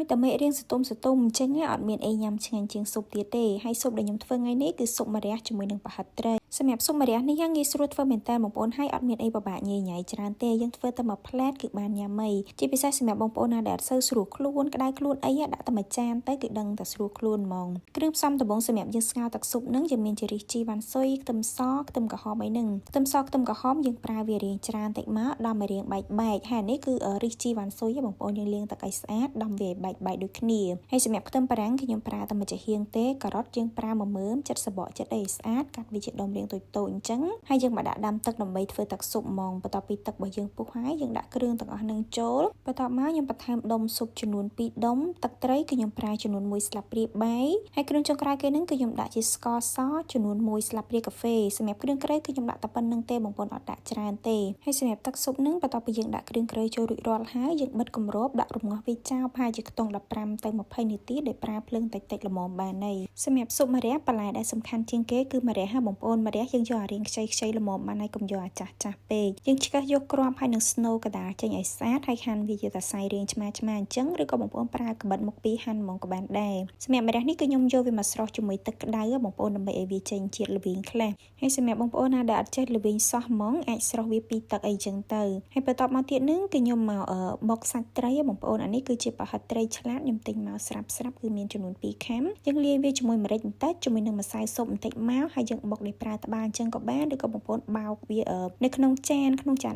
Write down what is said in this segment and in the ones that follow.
ឲ្យតែមេរៀងសតុំអញ្ចឹងអត់មានអីញ៉ាំឆ្ងាញ់ជាងស៊ុបទៀតទេហើយស៊ុបដែលខ្ញុំធ្វើថ្ងៃនេះគឺស៊ុបម្រះជាមួយនឹងប្រហិតត្រីសម្រាប់ស៊ុបម្រះនេះយ៉ាងងាយស្រួលធ្វើមែនតើបងប្អូនហើយអត់មានអីពិបាកញ៉ៃញ៉ៃច្រើនទេយើងធ្វើតែមួយផ្លែតគឺបានញ៉ាំអីជាពិសេសសម្រាប់បងប្អូនណាដែលអត់សូវស្រួលខ្លួនក្តៅខ្លួនអីដាក់តែមួយចានទៅគឺដឹងតែស្រួលខ្លួនហ្មងគ្រឿងផ្សំដំបូងសម្រាប់យើងស្ងោរទឹកស៊ុបនឹងយើងមានជារីជីវ៉ាន់ស៊ុយខ្ទឹមសខ្ទឹមក្រហមអីហ្នឹងខ្ទឹមសខ្ទឹមក្រហមយើងប្រើវារៀងច្រើនតិចមកដល់មករៀងបែកហើយនេះគឺរីជីវ៉ាន់ស៊ុយបងប្អូនយើងលាងទឹកឲ្យស្អាតដំវាបែកដូចគ្នាហើយសម្រាប់ខ្ទឹមបារាំងគឺខ្ញុំប្រើតែមួយចាហៀងទេការ៉ុតយើងប្រើ1មើមចិត្តសបកចិត្តអីស្អាតកាត់វាជាដុំរាងតូចៗអញ្ចឹងហើយយើងមកដាក់ដាំទឹកដើម្បីធ្វើទឹកស៊ុបហ្មងបន្ទាប់ពីទឹករបស់យើងពុះហើយយើងដាក់គ្រឿងទាំងអស់នឹងចូលបន្ទាប់មកខ្ញុំបន្ថែមដុំស៊ុបចំនួន2ដុំទឹកត្រីគឺខ្ញុំប្រើចំនួន1ស្លាបព្រាបាយហើយគ្រឿងចុងក្រោយគេនឹងគឺខ្ញុំដាក់ជាស្ករសចំនួន1ស្លាបព្រាកាហ្វេសម្រាប់គ្រឿងក្រៅគឺខ្ញុំដាក់តែប៉ុណ្្នឹងទេបងប្អូនអត់ដាក់ច្រើនទេហើយសម្រាប់ទឹកស៊ុបនឹងបន្ទាប់ពីយើងដាក់គ្រឿងក្រៅចូលរួចរាល់ហើយយើងបិទគម្របដាក់រំងាស់វាចោលប្រហែលជាខ្ទង់15ទៅ20នាទីដោយប្រើភ្លើងតិចល្មមបានហើយសម្រាប់ស៊ុបម្រះបន្លែដែលសំខាន់ជាងគេគឺម្រះបងប្អូនម្រះយើងយកអារៀងខ្ចីល្មមបានហើយកុំយកអាចាស់ពេកយើងឆ្កឹះយកគ្រាប់ហើយនឹងស្នូកដាលចេញឲ្យស្អាតហើយហាន់វាជាតែសាយរាងឆ្មាអញ្ចឹងឬក៏បងប្អូនប្រើកាបិតមុខពីរហាន់ហ្មងក៏បានដែរសម្រាប់ម្រះនេះគឺខ្ញុំយកវាមកស្រុះជាមួយទឹកក្តៅបងប្អូនដើម្បីឲ្យវាចេញជាតិល្វីងខ្លះហើយសម្រាប់បងប្អូនណាដែលអត់ចេះល្វីងសោះហ្មងអាចស្រុះវាពីទឹកអីចឹងទៅហើយបន្ទាប់មកទៀតនឹងគឺខ្ញុំមកបុកសាច់ត្រីបងប្អូនអានេះគឺជាប្រហិតត្រីឆ្លាតខ្ញុំទិញមកស្រាប់គឺមានចំនួន2ខាំយើងលាយវាជាមួយម្រេចបន្តិចជាមួយនឹងម្សៅស៊ុបបន្តិចមកហើយយើងបុកដោយប្រើត្បាល់អញ្ចឹងក៏បានឬក៏បងប្អូនបោកវានៅក្នុងចាន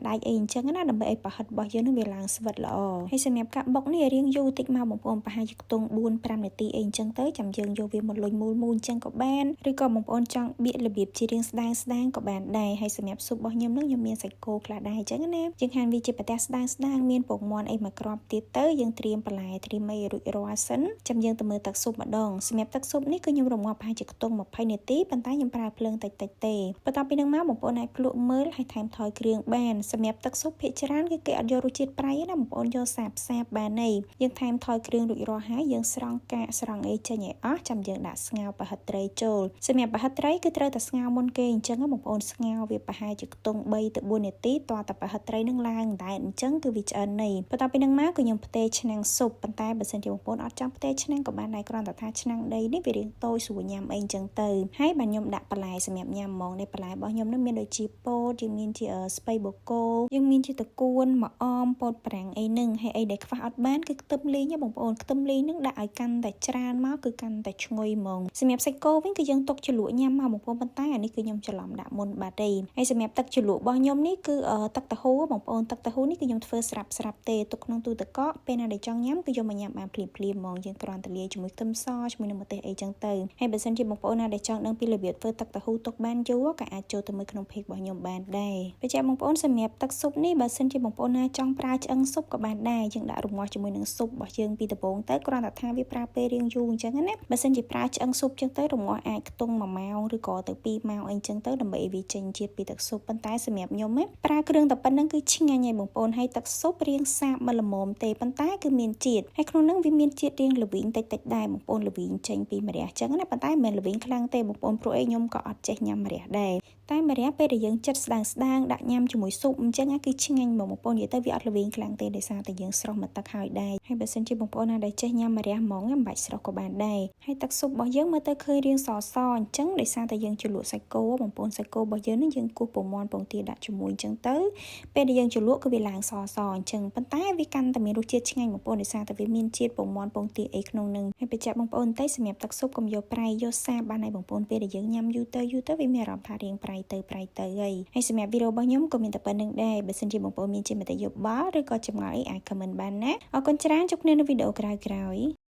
ដែកអីអញ្ចឹងណាដើម្បីឲ្យប្រហិតរបស់យើងនឹងវាឡើងស្វិតល្អហើយសម្រាប់ការបុកនេះរៀងយូរតិចមកបងប្អូនប្រហែលជាខ្ទង់ 4-5 នាទីអីអញ្ចឹងទៅចាំយើងយកវាមកលុញមូលអញ្ចឹងក៏បានឬក៏បងប្អូនចង់បៀករបៀបជារាងស្ដើងក៏បានដែរហើយសម្រាប់ស៊ុបរបស់ខ្ញុំនឹងខ្ញុំមានសាច់គោខ្លះដែរអញ្ចឹងណាយើងហាន់វាជាប្រទេសស្ដើងមានពងមាន់អីមួយគ្រាប់ទៀតទៅយើងត្រៀមបន្លែត្រៀមអីរួចរាល់សិនចាំយើងទៅមើលទឹកស៊ុបម្ដងសម្រាប់ទឹកស៊ុបនេះគឺខ្ញុំរំងាស់ប្រហែលជាខ្ទង់20នាទីប៉ុន្តែខ្ញុំប្រើភ្លើងតិចទេបន្ទាប់ពីនឹងមកបងប្អូនអាចភ្លក់មើលហើយថែមថយគ្រឿងបានសម្រាប់ទឹកស៊ុបភាគច្រើនគឺគេអត់យករសជាតិប្រៃណាបងប្អូនយកសាបបានហើយយើងថែមថយគ្រឿងរួចរាល់ហើយយើងស្រង់កាកស្រង់អីចេញឲ្យអស់ចាំយើងដាក់ស្ងោរប្រហិតត្រីចូលសម្រាប់ប្រហិតត្រីគឺត្រូវតែស្ងោរមុនគេអញ្ចឹងបងប្អូនស្ងោរវាប្រហែលជាខ្ទង់3ទៅ4នាទីតើតែប្រហិតត្រីនឹងឡើងដែរអញ្ចឹងគឺវាឆ្អិនហើយបន្ទាប់ពីនឹងមកគឺខ្ញុំផ្ទេរឆ្នាំងស៊ុបប៉ុន្តែបើសិនជាបងប្អូនអត់ចង់ផ្ទេរឆ្នាំងក៏បានដែរគ្រាន់តែថាឆ្នាំងដីនេះវារាងតូចស្រួលញ៉ាំអីអញ្ចឹងទៅហើយបាទខ្ញុំដាក់បន្លែសម្រាប់ញ៉ាំហ្មងនេះបន្លែរបស់ខ្ញុំនឹងមានដូចជាពោតយើងមានជាស្ពៃបូកូយើងមានជាតកួនម្អមពោតប្រាំងអីហ្នឹងហើយអីដែលខ្វះអត់បានគឺខ្ទឹមលីងបងប្អូនខ្ទឹមលីងហ្នឹងដាក់ឲ្យកាន់តែច្រើនមកគឺកាន់តែឈ្ងុយហ្មងសម្រាប់សាច់គោវិញគឺយើងទុកជ្រលក់ញ៉ាំមកបងប្អូនប៉ុន្តែអានេះគឺខ្ញុំច្រឡំដាក់មុនបាត់ទេហើយសម្រាប់ទឹកជ្រលក់របស់ខ្ញុំនេះគឺទឹកតាហ៊ូបងប្អូនទឹកតាហ៊ូនេះគឺខ្ញុំធ្វើស្រាប់ទេទុកក្នុងទូទឹកកកពេលណាដែលចង់ញ៉ាំគឺយកមកញ៉ាំបានភ្លាមហ្មងយើងគ្រាន់តែលាយជាមួយខ្ទឹមសជាមួយនឹងម្ទេសអីចឹងទៅហើយបើសិនជាបងប្អូនណាដែលចង់ដឹងពីរបៀបធ្វើទឹកតាហ៊ូទុកបានយូរក៏អាចចូលទៅមើលក្នុង page របស់ខ្ញុំបានដែរបញ្ជាក់បងប្អូនសម្រាប់ទឹកស៊ុបនេះបើសិនជាបងប្អូនណាចង់ប្រើឆ្អឹងស៊ុបក៏បានដែរយើងដាក់រងាស់ជាមួយនឹងស៊ុបរបស់យើងពីដំបូងទៅគ្រាន់តែថាវាប្រើពេលរៀងយូរអញ្ចឹងណាបើសិនជាប្រើឆ្អឹងស៊ុបអញ្ចឹងទៅរងាស់អាចខ្ទង់1ម៉ោងឬក៏ទៅ2ម៉ោងអីអញ្ចឹងទៅដើម្បីឲ្យវាចេញជាតិពីទឹកស៊ុបប៉ុន្តែសម្រាប់ខ្ញុំប្រើគ្រឿងតែប៉ុណ្្នឹងគឺឆ្ងាញ់ហើយបងប្អូនហើយទឹកស៊ុបរៀងសាបមកល្មមទេប៉ុន្តែគឺមានជាតិហើយក្នុងហ្នឹងវាមានជាតិរៀងល្វីងតិចដែរបងប្អូនល្វីងចេញពីម្រះអញ្ចឹងណាប៉ុន្តែមិនមែនល្វីងខ្លាំងទេបងប្អូនព្រោះខ្ញុំក៏អត់ចេះញ៉ាំម្រះដែរតែម្រះពេលដែលយើងចិត្តស្ដើងដាក់ញ៉ាំជាមួយស៊ុបអញ្ចឹងគឺឆ្ងាញ់បងប្អូននិយាយទៅវាអត់ល្វីងខ្លាំងទេដោយសារតែយើងស្រុះមកទឹកហើយដែរហើយបើសិនជាបងប្អូនណាដែលចេះញ៉ាំម្រះហ្មងមិនបាច់ស្រុះក៏បានដែរហើយទឹកស៊ុបរបស់យើងមើលទៅឃើញរាងសអញ្ចឹងដោយសារតែយើងជ្រលក់សាច់គោបងប្អូនសាច់គោរបស់យើងនេះយើងគោះពងមាន់ពងទាដាក់ជាមួយអញ្ចឹងទៅពេលដែលយើងជ្រលក់គឺវាឡើងសអញ្ចឹងប៉ុន្តែវាកាន់តែមានរសជាតិឆ្ងាញ់បងប្អូនដោយសារតែវាមានជាតិពងមាន់ពងទាអីក្នុងនឹងហើយបញ្ជាក់បងប្អូនតែសម្រាប់ទឹកស៊ុបកុំយកប្រៃយកសាបបានហើយបងប្អូនពេលដែលយើងញ៉ាំយូរទៅវាមានអារម្មណ៍ថារៀងប្រៃទៅហើយសម្រាប់វីដេអូរបស់ខ្ញុំក៏មានតែប៉ុណ្្នឹងដែរបើសិនជាបងប្អូនមានជាមតិយោបល់ឬក៏ចម្ងល់អីអាច comment បានណាអរគុណច្រើនជួបគ្នានៅវីដេអូក្រោយ